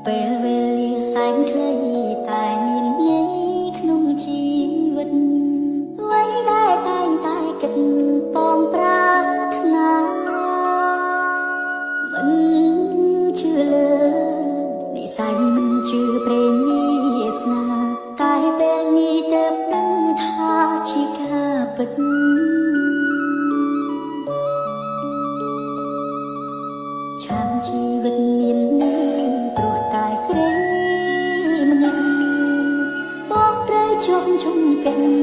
ពេលវេលាសែនខ្លីតែមានន័យក្នុងជីវិតអ្វីដែលតែងតែគិតបងប្រាថ្នាមិនជឿលើនិស្ស័យមិនជឿព្រេងវាសនាតែពេលនេះទៅដឹងថាជាការពិតឆានជីវិតមានន័យព្រោះតែស្រីម្នាក់បងត្រូវជុំជុំกัน